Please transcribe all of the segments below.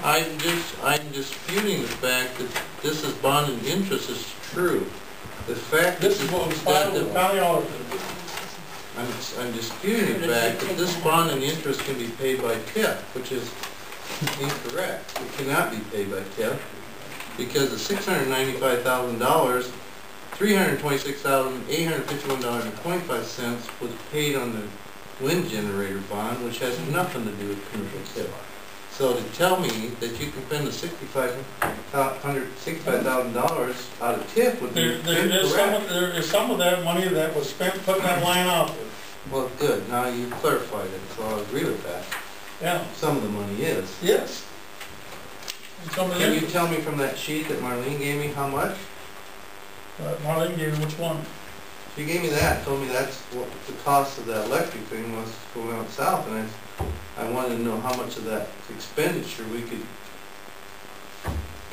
I'm disputing the fact that this is bond and interest is true. The fact This is what was filed with the county auditor. I'm disputing the fact that this bond and interest can be paid by TIF, which is incorrect. It cannot be paid by TIF because the $695,000, $326,851.25 was paid on the wind generator bond, which has nothing to do with commercial TIF. So to tell me that you can spend the $65,000 out of TIF would be incorrect. There is some of that money that was spent putting that line out there. Well, good. Now you clarified it, so I'll agree with that. Yeah. Some of the money is. Yes. And some of Can you tell me from that sheet that Marlene gave me how much? Marlene gave me which one? She gave me that, told me that's what the cost of that electric thing was going out south, and I wanted to know how much of that expenditure we could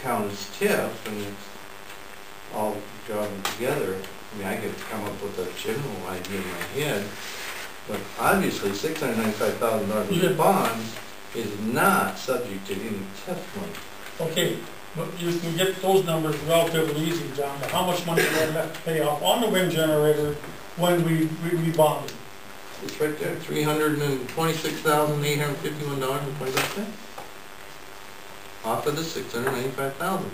count as TIF, and it's all jobbing together. I mean, I could come up with a general idea in my head, but obviously $695,000 worth of bonds is not subject to any TIF money. Okay, but you can get those numbers relatively easy, John. But how much money do we have to pay off on the wind generator when we bonded? It's right there, $326,851.25 off of the $695,000.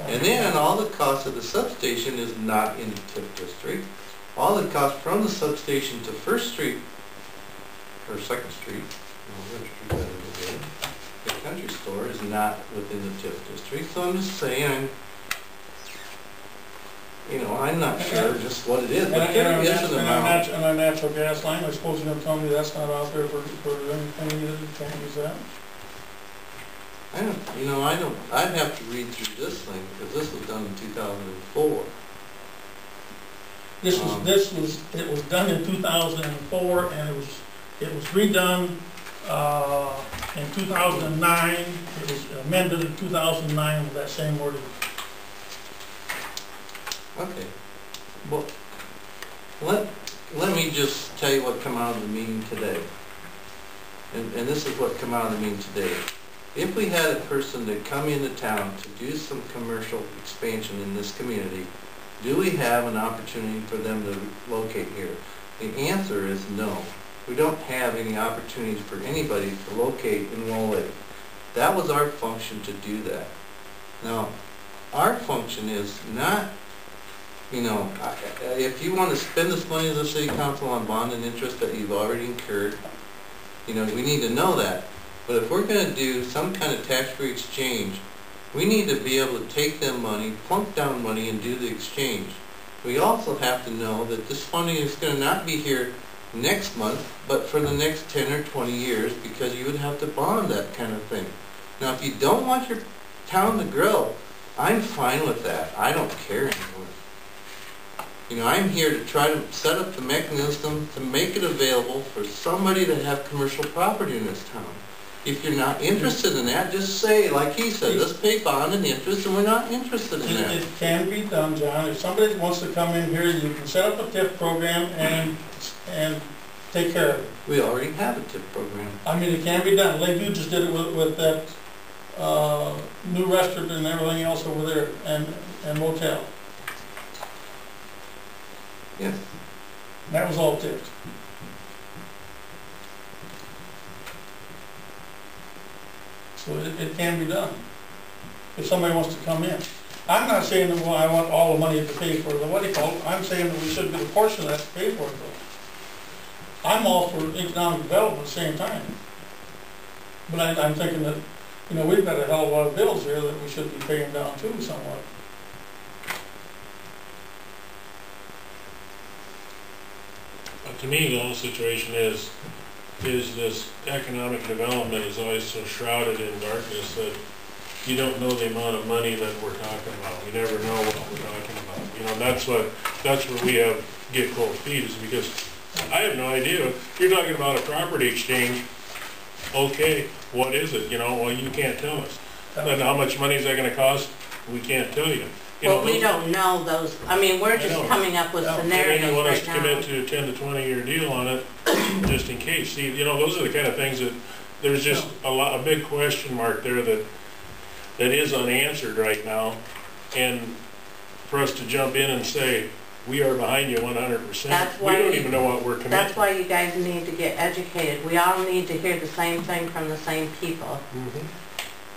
And then all the cost of the substation is not in the TIF district. All the cost from the substation to First Street, or Second Street, the country store is not within the TIF district. So I'm just saying, I'm not sure just what it is, but there is an amount. And our natural gas line, I suppose you're going to tell me that's not out there for anything either, you can't use that? I'd have to read through this thing because this was done in 2004. It was done in 2004 and it was redone in 2009. It was amended in 2009 with that same wording. Okay. Well, let me just tell you what came out of the meeting today. And this is what came out of the meeting today. If we had a person that come into town to do some commercial expansion in this community, do we have an opportunity for them to locate here? The answer is no. We don't have any opportunities for anybody to locate in Wall Lake. That was our function to do that. Now, our function is not, if you want to spend this money as a city council on bond and interest that you've already incurred, we need to know that. But if we're going to do some kind of tax-free exchange, we need to be able to take them money, plunk down money, and do the exchange. We also have to know that this funding is going to not be here next month, but for the next 10 or 20 years, because you would have to bond that kind of thing. Now, if you don't want your town to grow, I'm fine with that. I don't care anymore. I'm here to try to set up the mechanism to make it available for somebody to have commercial property in this town. If you're not interested in that, just say, like he said, let's pay bond and interest, and we're not interested in that. It can be done, John. If somebody wants to come in here, you can set up a TIF program and take care of it. We already have a TIF program. I mean, it can be done. Lakeview just did it with that new restaurant and everything else over there, and motel. Yes. And that was all TIF'd. So it can be done if somebody wants to come in. I'm not saying that I want all the money to pay for the what do you call it. I'm saying that we should get a portion of that to pay for it though. I'm all for economic development at the same time. But I'm thinking that, we've got a hell of a lot of bills here that we should be paying down too somewhat. To me, the whole situation is this economic development is always so shrouded in darkness that you don't know the amount of money that we're talking about. We never know what we're talking about. That's where we get cold feet, is because I have no idea. You're talking about a property exchange. Okay, what is it? Well, you can't tell us. And how much money is that going to cost? We can't tell you. Well, we don't know those. I mean, we're just coming up with scenarios right now. And you want us to commit to a 10 to 20-year deal on it, just in case. See, those are the kind of things that there's just a big question mark there that that is unanswered right now, and for us to jump in and say, we are behind you 100%. We don't even know what we're committing. That's why you guys need to get educated. We all need to hear the same thing from the same people.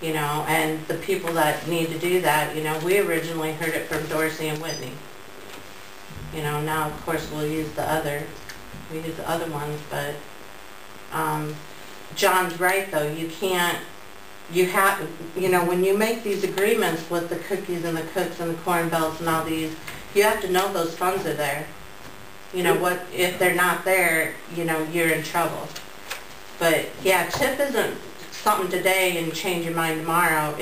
You know, and the people that need to do that, you know, we originally heard it from Dorsey and Whitney. You know, now of course we use the other ones, but John's right though, you can't, you have, you know, when you make these agreements with the cookies and the cooks and the corn belts and all these, you have to know those funds are there. You know, what if they're not there, you know, you're in trouble. But yeah, TIF isn't something today and change your mind tomorrow.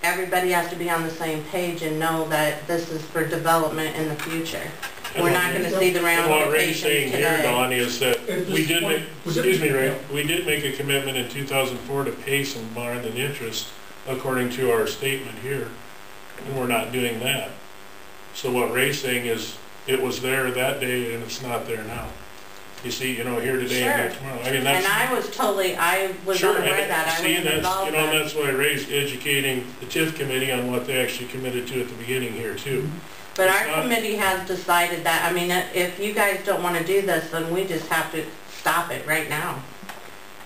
Everybody has to be on the same page and know that this is for development in the future. We're not going to see the ramifications today. What Ray's saying here, Don, is that we did make, excuse me, Ray, we did make a commitment in 2004 to pay some bond and interest according to our statement here, and we're not doing that. So what Ray's saying is it was there that day and it's not there now. You see, you know, here today and here tomorrow. I mean, that's, and I was unaware that. I was involved in that. That's why Ray's educating the TIF committee on what they actually committed to at the beginning here too. But our committee has decided that, I mean, if you guys don't want to do this, then we just have to stop it right now.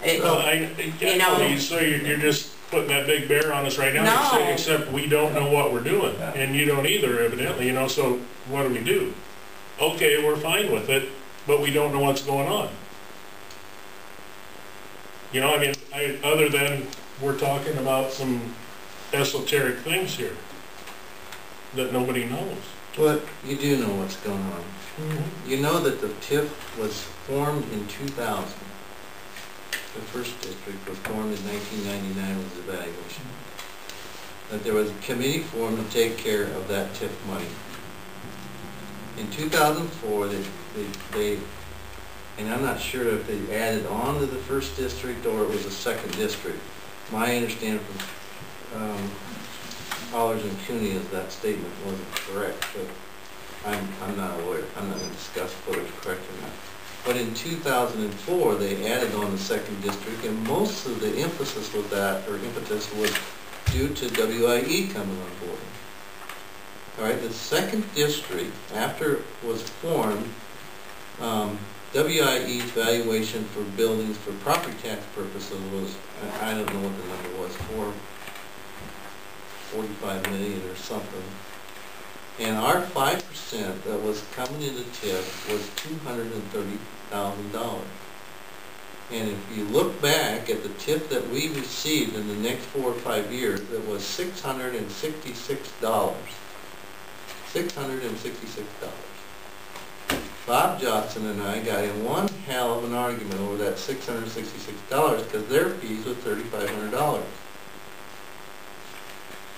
You know, so you're just putting that big bear on us right now. No. Except we don't know what we're doing, and you don't either, evidently. You know, so what do? Okay, we're fine with it, but we don't know what's going on. You know, I mean, other than we're talking about some esoteric things here that nobody knows. But you do know what's going on. You know that the TIF was formed in 2000. The first district was formed in 1999 with the evaluation. That there was a committee formed to take care of that TIF money. In 2004, they and I'm not sure if they added on to the first district or it was a second district. My understanding from Hollers and Cooney is that statement wasn't correct, but I'm not aware. I'm not going to discuss whether it's correct or not. But in 2004, they added on the second district, and most of the emphasis with that, or impetus, was due to WIE coming on board. All right, the second district, after it was formed, WIE's valuation for buildings for property tax purposes was, I don't know what the number was, 45 million or something. And our 5% that was coming into TIF was $230,000. And if you look back at the TIF that we received in the next 4 or 5 years, it was $666. $666. Bob Johnson and I got in one hell of an argument over that $666 because their fees were $3,500.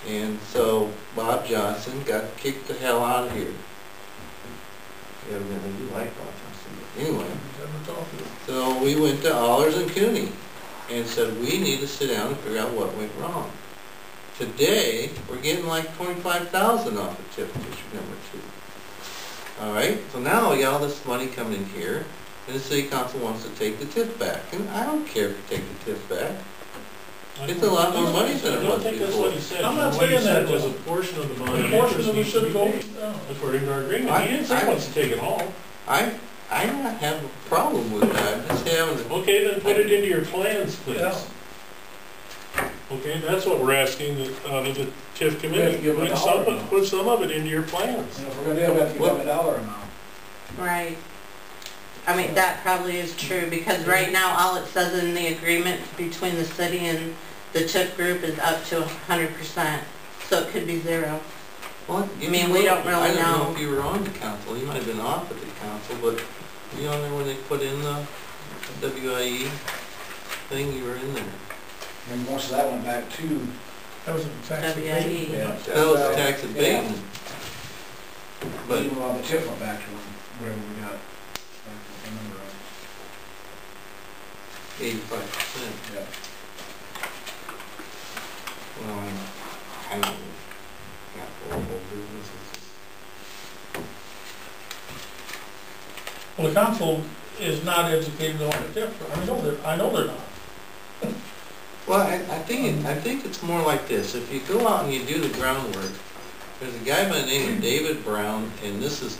And so Bob Johnson got kicked the hell out of here. Evidently you like Bob Johnson. But anyway, so we went to Hollers and Cooney and said we need to sit down and figure out what went wrong. Today we're getting like $25,000 off of TIF district number 2. All right, so now we got all this money coming in here, and the city council wants to take the TIF back, and I don't care if you take the TIF back. It's a lot more money than it was before. I'm not saying that. There's a portion of the money. A portion of it should go according to our agreement. He didn't say he wants to take it all. I don't have a problem with that. I'm just having. Okay, then put it into your plans, please. Yeah. Okay, that's what we're asking the TIF committee. Put some of it into your plans. If we're going to do it, we have to give them a dollar amount. Right. I mean, that probably is true, because right now all it says in the agreement between the city and the TIF group is up to 100%, so it could be 0. Well, I mean, we don't really know. I don't know if you were on the council. You might have been off at the council, but were you on there when they put in the WIE thing? You were in there. And most of that went back to... That was a tax abatement. Yeah. That was tax abatement. Yeah. But even while the TIF went back to whatever we got. The number of 85%. Yeah. Well, I don't know. Not horrible businesses. Well, the council is not educated on the TIF. I know they're not. Well, I think it's more like this. If you go out and you do the groundwork, there's a guy by the name of David Brown, and this is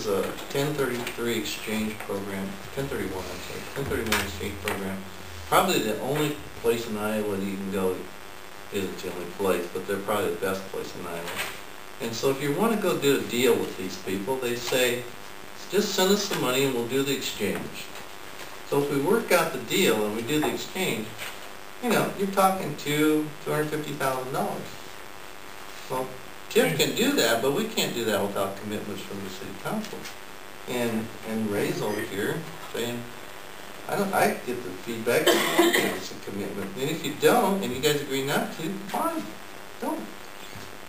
a 1033 exchange program, 1031, I'm sorry, 1031 exchange program. Probably the only place in Iowa that you can go isn't the only place, but they're probably the best place in Iowa. And so if you want to go do a deal with these people, they say, just send us the money and we'll do the exchange. So if we work out the deal and we do the exchange, you know, you're talking $250,000. Well, TIF can do that, but we can't do that without commitments from the city council. And Ray's over here saying, I get the feedback, it's a commitment. And if you don't, and you guys agree not to, fine, don't.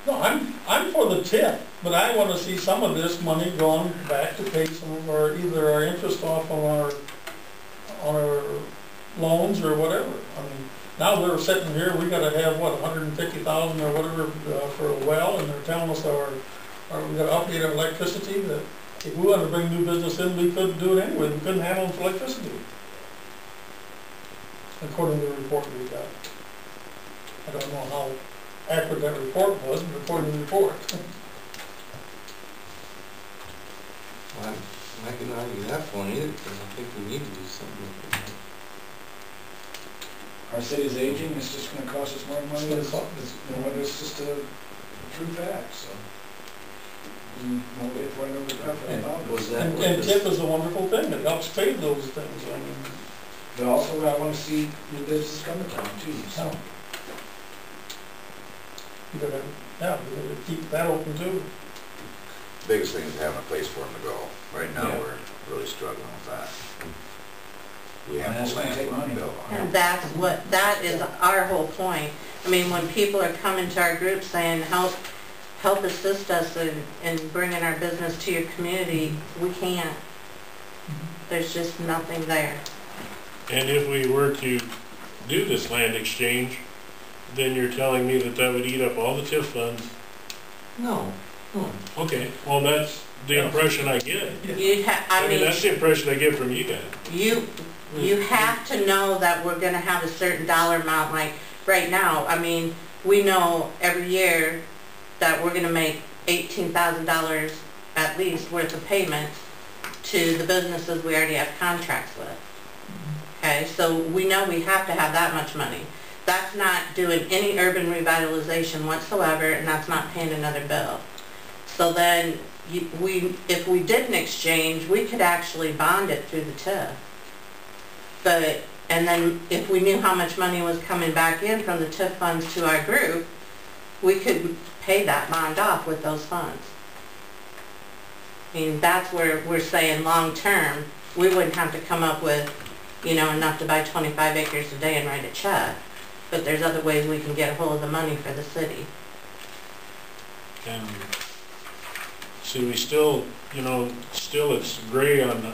No, I'm for the TIF, but I want to see some of this money going back to pay some of our, either our interest off on our loans or whatever. I mean, now they're sitting here, we got to have, what, 150,000 or whatever for a well, and they're telling us we got to update our electricity, that if we wanted to bring new business in, we couldn't do it anyway. We couldn't handle its electricity, according to the report we got. I don't know how accurate that report was, but according to the report. Well, I'm not going to argue that point either, because I think we need to do something with it. Our city's aging, it's just gonna cost us more money, it's just a true fact, so. We'll get whatever we got for that. Was that And TIF is a wonderful thing, it helps pay those things, I mean. But also, I wanna see new business come to town too, so. You gotta keep that open too. Biggest thing is having a place for them to go. Right now, Yeah. we're really struggling with that. We And have that's to gonna land take for them money. to build on. And that is our whole point. I mean, when people are coming to our group saying, help assist us in bringing our business to your community, we can't. There's just nothing there. And if we were to do this land exchange, then you're telling me that would eat up all the TIF funds? No, no. Okay, well, that's the impression I get. I mean, That's the impression I get from you guys. you have to know that we're gonna have a certain dollar amount, like right now. I mean, we know every year that we're gonna make $18,000 at least worth of payments to the businesses we already have contracts with. Okay, so we know we have to have that much money. That's not doing any urban revitalization whatsoever, and that's not paying another bill. So then, if we did an exchange, we could actually bond it through the TIF. And then if we knew how much money was coming back in from the TIF funds to our group, we could pay that bond off with those funds. I mean, that's where we're saying long term, we wouldn't have to come up with, enough to buy 25 acres a day and write a check. But there's other ways we can get a hold of the money for the city. And see, we still, still it's gray on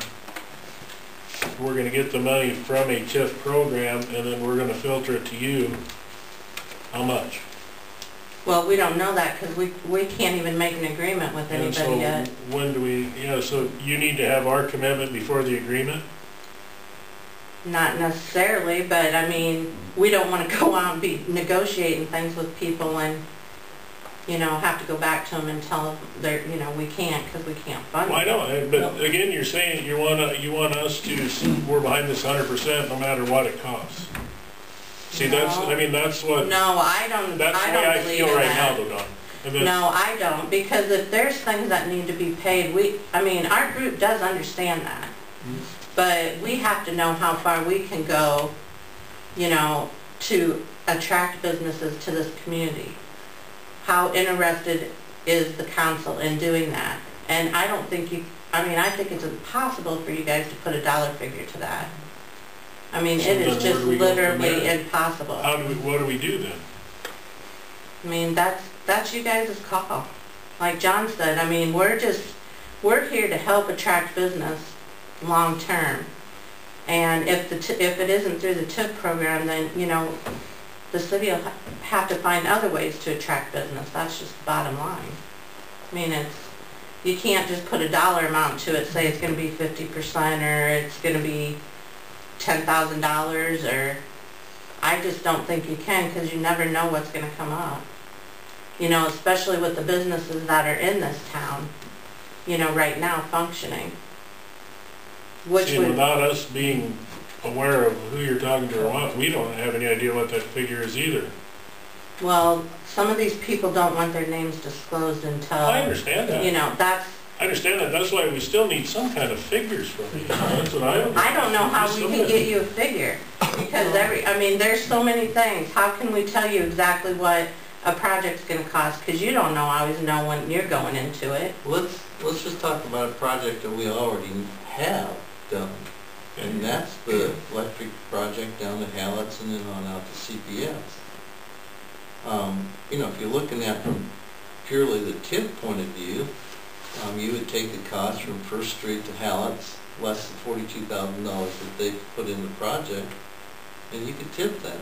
we're going to get the money from a TIF program and then we're going to filter it to you. How much? Well, we don't know that because we can't even make an agreement with anybody yet. When do we, so you need to have our commitment before the agreement? Not necessarily, but I mean, we don't want to go out and be negotiating things with people and, have to go back to them and tell them they're, we can't because we can't fund it. Well, I know, but again, you're saying you want us to, we're behind this 100% no matter what it costs. See, that's what. No, I don't. That's the way I feel right now, though, Don. No, I don't, because if there's things that need to be paid, our group does understand that. But we have to know how far we can go, to attract businesses to this community. How interested is the council in doing that? And I don't think I think it's impossible for you guys to put a dollar figure to that. I mean, So it is just literally impossible. What do we do then? I mean, that's you guys' call. Like John said, I mean, we're here to help attract business long term. And if it isn't through the TIF program, then, the city will have to find other ways to attract business. That's just the bottom line. I mean, you can't just put a dollar amount to it, say it's going to be 50% or it's going to be $10,000 or, I just don't think you can, because you never know what's going to come up. You know, especially with the businesses that are in this town, you know, right now functioning. Which See, would, without us being aware of who you're talking to or what, we don't have any idea what that figure is either. well, some of these people don't want their names disclosed until, I understand that. you know, that's, I understand that. That's why we still need some kind of figures from you. That's what I don't know how we can get you a figure, because I mean, there's so many things. How can we tell you exactly what a project's gonna cost? Because you don't always know when you're going into it. Let's just talk about a project that we already have done. And that's the electric project down to Hallett's and then on out to CPS. You know, if you're looking at from purely the TIF point of view, you would take the cost from First Street to Hallett's, less than $42,000 that they put in the project, and you could tip that.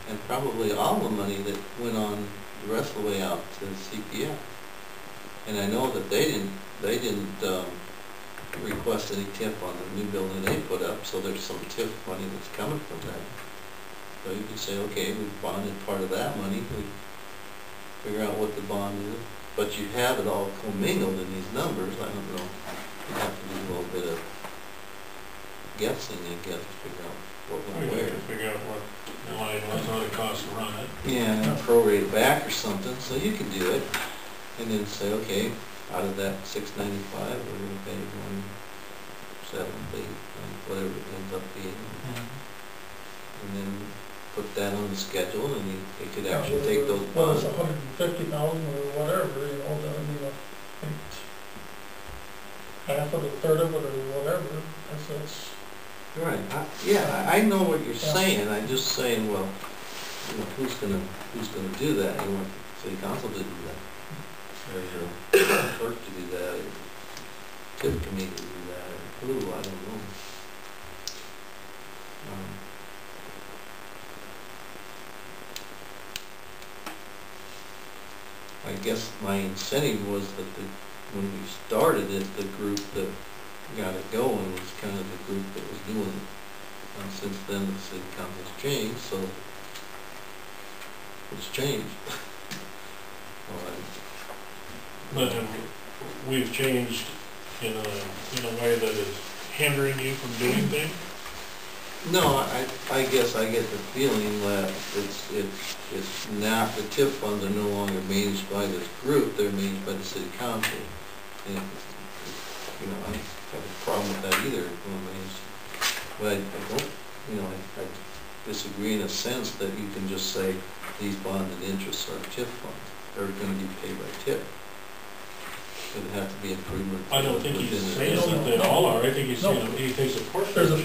And probably all the money that went on the rest of the way out to CPS. And I know that they didn't request any tip on the new building they put up, so there's some tip money that's coming from that. So you could say, okay, we bonded part of that money, we figure out what the bond is, but you have it all commingled in these numbers. I don't know, you have to do a little bit of guessing, I guess, to figure out what went where. Figure out what the line was, what it costs to run it. Yeah, and prorate it back or something, so you could do it, and then say, okay, out of that $695, we're going to pay $178, whatever it ends up being, and then put that on the schedule, and they could actually take those Well, it's bonds. $150,000 or whatever, you know, I mean, half of it, a third of it, or whatever. That's Right. Yeah, I know what you're saying. I'm just saying, well, you know, who's gonna do that? You want city council to do that, or your clerk to do that, or TIF committee to do that, or who? I don't know. I guess my incentive was that when we started it, the group that got it going was kind of the group that was doing it. Since then, the city council's changed, so it's changed. But we've changed in a way that is hindering you from doing things? No, I guess I get the feeling that it's not, the TIF funds are no longer managed by this group, they're managed by the city council. And, you know, I have a problem with that either. But I don't, you know, I disagree in a sense that you can just say these bond and interests are TIF funds. They're going to be paid by TIF. It would have to be improvement. I don't think he's saying that they all are. I think he's saying he thinks a portion. there's a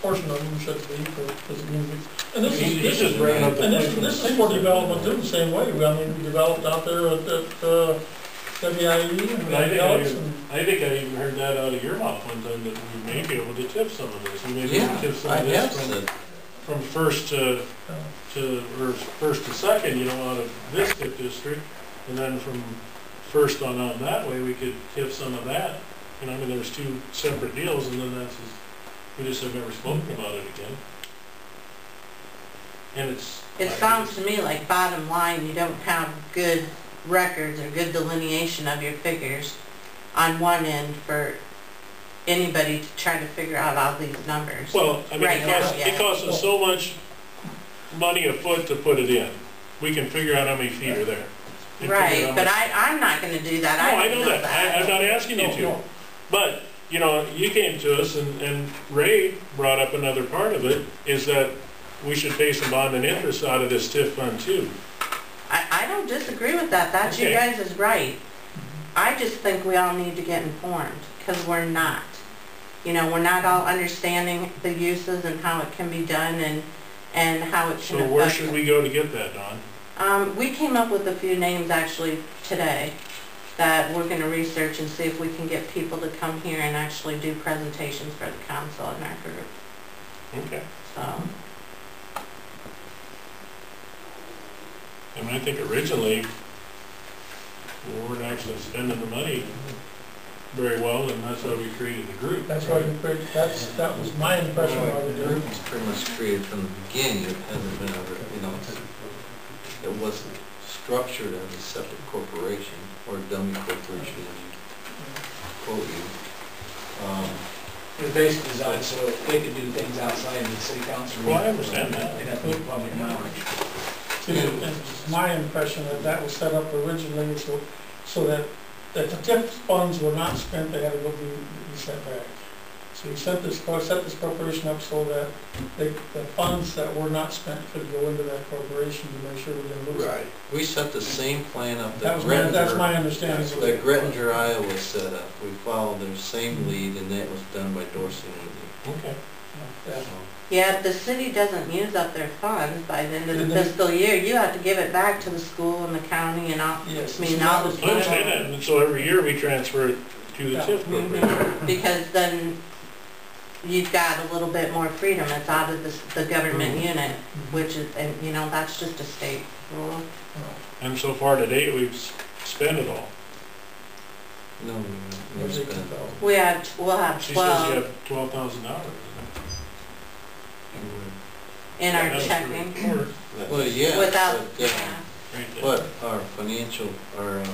portion of them should be for community. And this He's just is bringing up the this is for development too, the same way. I mean, we developed out there at WIE and I think I even heard that out of your mouth one time, that we may be able to tip some of this. We may be able to tip some of this from first to first to second, you know, out of this TIF district, and then from first on out that way, we could tip some of that. You know, I mean, there's two separate deals, and then that's just, we just have never spoken about it again. And it sounds to me like bottom line, you don't have good records or good delineation of your figures on one end for anybody to try to figure out all these numbers. Well, I mean, it costs us so much money a foot to put it in. We can figure out how many feet are there. Right, but I'm not going to do that. No, I know that. I'm not asking you to. No. But, you know, you came to us, and Ray brought up another part of it, is that we should pay some bond and interest out of this TIF fund too. I don't disagree with that. That's Okay. You guys is right. I just think we all need to get informed, because we're not. You know, we're not all understanding the uses and how it can be done and how it can So where should we go to get that, Don? We came up with a few names actually today that we're going to research and see if we can get people to come here and actually do presentations for the council in our group. Okay. So. I mean, I think originally, we weren't actually spending the money very well, and that's why we created the group. That's why you created, that was my impression of the group. It's pretty much created from the beginning. It hasn't been ever, it wasn't structured as a separate corporation or a dummy corporation, as you quote you. It was basically designed so they could do things outside of the city council. Well, I understand that. They'd have to be public knowledge. See, it's my impression that that was set up originally so that the TIF funds were not spent, they had to go be sent back. So you set this corporation up so that the funds that were not spent could go into that corporation to make sure we didn't lose it. Right. We set the same plan up That's that my understanding. that Grettinger, Iowa set up. We followed their same lead, and that was done by Dorsey and Whitney. Okay. Yeah. Yeah, if the city doesn't use up their funds by the end of the fiscal year, you have to give it back to the school and the county and all, Yes. I mean, all the I understand that, and so every year we transfer it to the Yeah. TIF corporation. because then you've got a little bit more freedom. It's out of the government unit, which is, and that's just a state rule. And so far to date, we've spent it all. No, we spent. We'll have She says you 12 have $12,000. in our That was checking. for the report. Well, yeah, Without, but, yeah. Right there. but our financial, I don't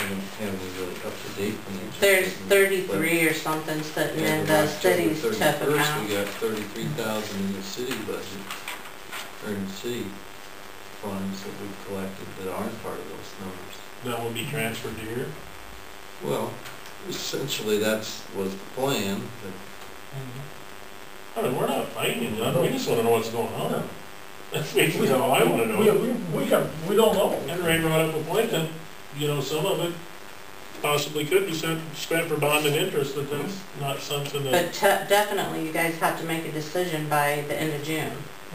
have any really up-to-date financial. There's statements, but- 33 or something sitting Yeah, in but the October city's TIF 31st, account. we got 33,000 in the city budget, or in the city funds that we collected that aren't part of those numbers. That will be transferred to here. Well, essentially, that's was the plan, but I mean, we're not fighting it, John. We just want to know what's going on. That's basically how I want to know. We don't know. And Ray brought up a point that, some of it possibly could be spent for bond and interest, but that's not something that... But definitely, you guys have to make a decision by the end of June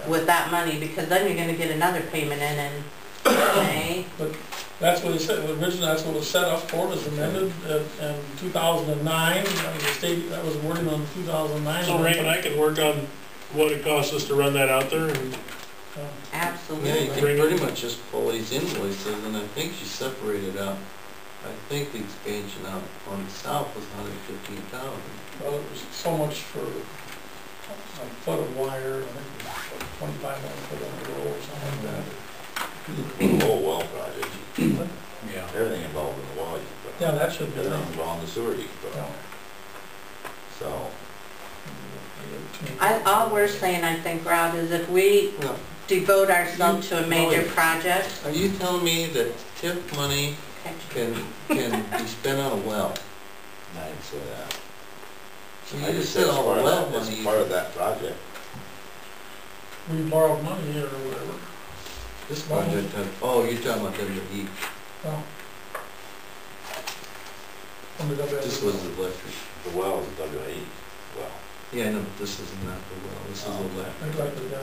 with that money, because then you're going to get another payment in May. But that's what it said, originally that's what it was set up for, it was amended in 2009, the state, that was wording on 2009. So Ray and I can work on what it costs us to run that out there, and Absolutely. yeah, you can pretty much just pull these invoices, and I think she separated out, I think the expansion out on the south was 115,000. Well, it was so much for a foot of wire, I think it was 25 foot on the roll or something like that. The whole well project. Yeah. Everything involved in the well, you can put. Yeah, that should be Everything done. involved in the sewer, you can put. Yeah. So, All we're saying, I think, Rob, is if we No. devote ourselves to a major project, Are you telling me that TIF money can be spent on a well? I didn't say that. You I just said all the well money. It's part of that project. We borrowed money here or whatever. This project has, oh, you're talking about WE. Well, from the WS. This was the electric. The well is a WAE well. Yeah, no, but this is not the well, this is Oh. electric. I'd like to, yeah.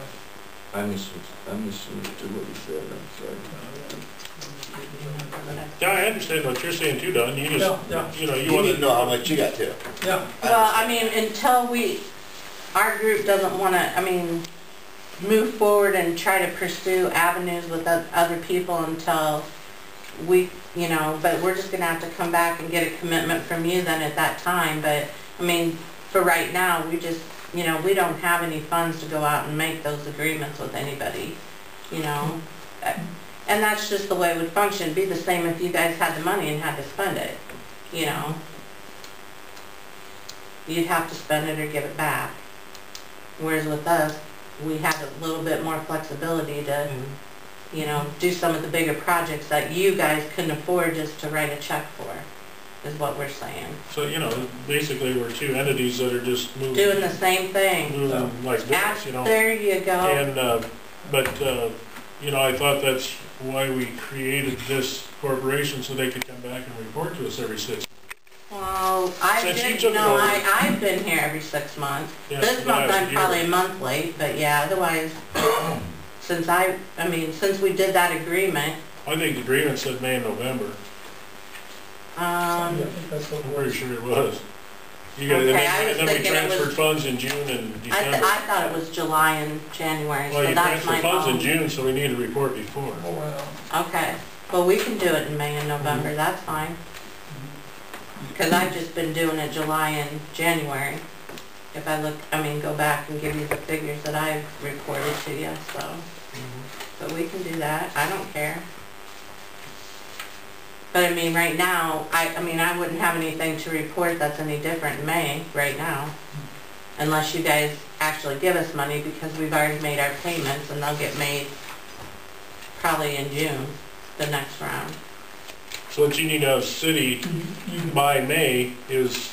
I misunderstood what you said, I'm sorry. yeah, I understand what you're saying too, Don. You just, Yeah. you You want need to know how much you got too. Yeah. well, I mean, until our group doesn't want to, move forward and try to pursue avenues with other people until we, but we're just going to have to come back and get a commitment from you then at that time. But, for right now, we just, we don't have any funds to go out and make those agreements with anybody, And that's just the way it would function. It'd be the same if you guys had the money and had to spend it, You'd have to spend it or give it back. Whereas with us, we have a little bit more flexibility to, do some of the bigger projects that you guys couldn't afford just to write a check for, is what we're saying. So, basically we're two entities that are just moving. Doing the same thing. Moving like this, There you go. And, I thought that's why we created this corporation, so they could come back and report to us every 6 months. Well, I've been here every 6 months. Yeah, This month I'm year. probably a month late, but yeah, otherwise, since we did that agreement, I think the agreement said May and November. I think that's what I'm it pretty was. sure it was. You got, Okay, I was and then we thinking it was- transferred funds in June and December. I thought it was July and January, Well, so you that's my transferred funds in fault. June, so we need a report before. Oh, well. Okay, well, we can do it in May and November, that's fine. because I've just been doing it July and January. If I look, I mean, go back and give you the figures that I've reported to you, so. But we can do that, I don't care. But I mean, right now, I mean, I wouldn't have anything to report that's any different in May, right now. Unless you guys actually give us money, because we've already made our payments, and they'll get made probably in June, the next round. So what you need out of the city by May is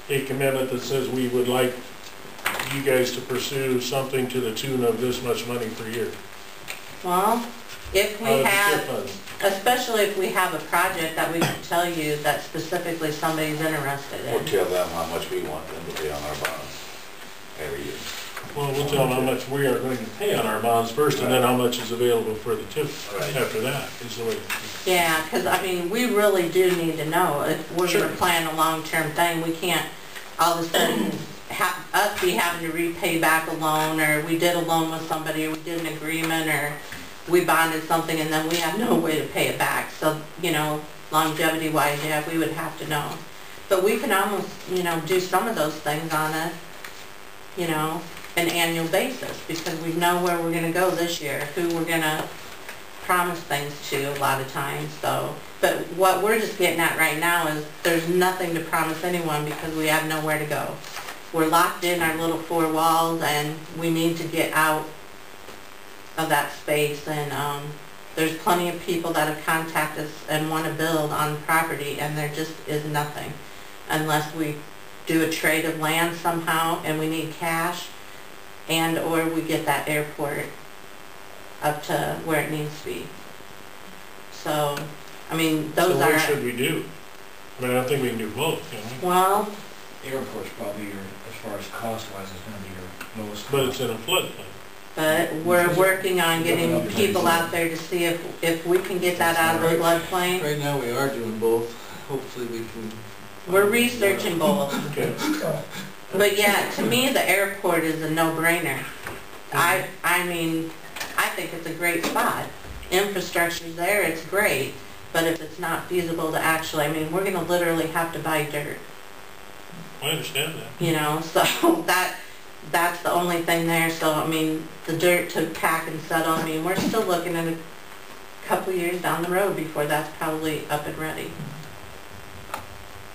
a commitment that says we would like you guys to pursue something to the tune of this much money per year. Well, if we Out of the TIF have, funds. especially if we have a project that we can tell you that specifically somebody's interested We'll in. tell them how much we want them to pay on our bonds every year. Well, we'll tell them how much we are going to pay on our bonds first, and then how much is available for the TIF Right. after that, is the way. Yeah, because I mean, we really do need to know if we're Sure. going to plan a long-term thing. We can't all of a sudden us be having to repay back a loan, or we did a loan with somebody, or we did an agreement, or we bonded something and then we have no way to pay it back. So, you know, longevity-wise, yeah, we would have to know. But we can almost, you know, do some of those things on a, you know, an annual basis, because we know where we're going to go this year, who we're going to promise things to a lot of times. So, but what we're just getting at right now is there's nothing to promise anyone because we have nowhere to go. We're locked in our little four walls, and we need to get out of that space. And there's plenty of people that have contacted us and want to build on property, and there just is nothing unless we do a trade of land somehow and we need cash, and or we get that airport up to where it needs to be. So, I mean, those So are... what should we do? I mean, I don't think we can do both, can we? Well, Airport's probably your, as far as cost-wise, is gonna be your lowest. But it's in a floodplain. but we're working on getting people out there to see if we can get that out of the floodplain. Right now, we are doing both. Hopefully, we can. We're researching both. Okay. But yeah, to me, the airport is a no-brainer. I mean, I think it's a great spot. Infrastructure's there, it's great. But if it's not feasible to actually, I mean, we're going to literally have to buy dirt. I understand that. You know, so that's the only thing there. So, I mean, the dirt to pack and settle, I mean, we're still looking at a couple years down the road before that's probably up and ready.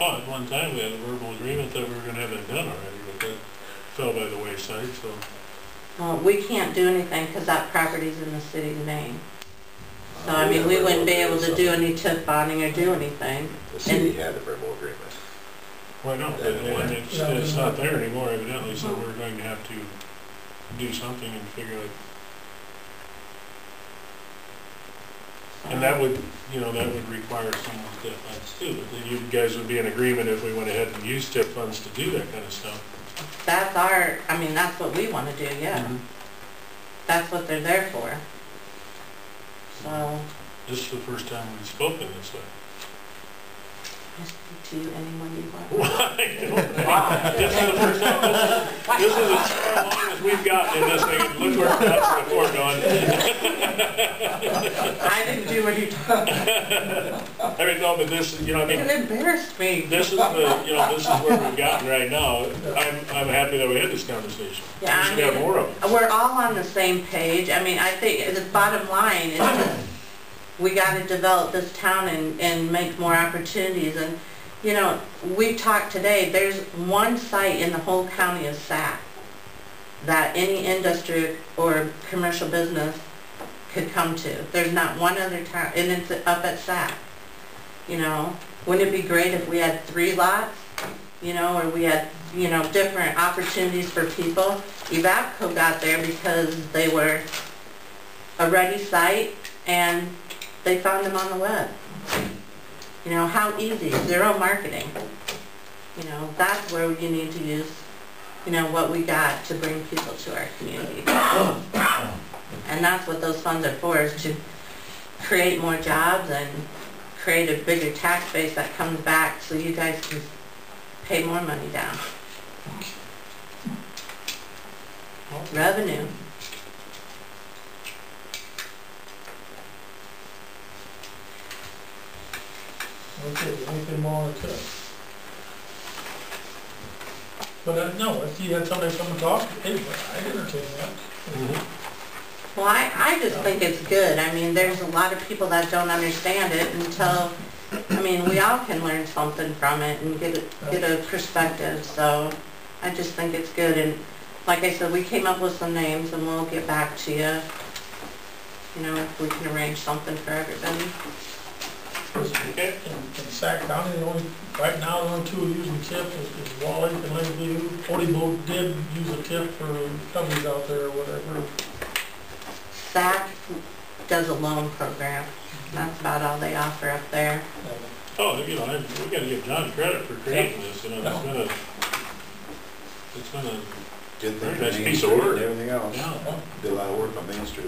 Oh, at one time we had a verbal agreement that we were going to have it done already, but that fell by the wayside, so. Well, we can't do anything because that property's in the city's name. So, I mean, we wouldn't be able to do any TIF bonding or do anything. The city had a verbal agreement. Why not? And it's not there anymore evidently, so we're going to have to do something and figure out. And that would, you know, that would require someone's TIF funds too. But you guys would be in agreement if we went ahead and used TIF funds to do that kind of stuff. That's our, I mean, that's what we want to do, yeah. That's what they're there for. So, This is the first time we've spoken this way. I speak to you anyone you want. Why? This is the first time. This is as far along as we've gotten in this thing. Look where that's before going. I didn't do what you told me. I mean, no, but this, you know, I mean, It embarrassed me. this is the, you know, this is where we've gotten right now. I'm happy that we had this conversation. Yeah, We should have more of them. We're all on the same page. I mean, I think the bottom line is just we got to develop this town and make more opportunities. And, you know, we talked today, there's one site in the whole county of Sac that any industry or commercial business could come to. There's not one other town, and it's up at Sac. You know, wouldn't it be great if we had 3 lots, you know, or we had, you know, different opportunities for people? Evapco got there because they were a ready site and they found them on the web. You know, how easy, 0 marketing. You know, that's where you need to use, you know, what we got to bring people to our community. And that's what those funds are for, is to create more jobs and create a bigger tax base that comes back so you guys can pay more money down. Revenue. Okay, anything more on the TIF? But no, if you had somebody come and talk, hey, I'd entertain that. Well, I just think it's good. I mean, there's a lot of people that don't understand it until, I mean, we all can learn something from it and get a perspective, so I just think it's good. And like I said, we came up with some names and we'll get back to you, you know, if we can arrange something for everybody. Okay. In Sac County, right now, the only two using TIF is Wall Lake and Lakeview. Odebo did use a TIF for companies out there or whatever. SAC does a loan program. That's about all they offer up there. Oh, you know, we gotta give John credit for creating this, you know, it's been a Good thing Very nice for Main piece of Street work. and everything else. Yeah. Did a lot of work on Main Street.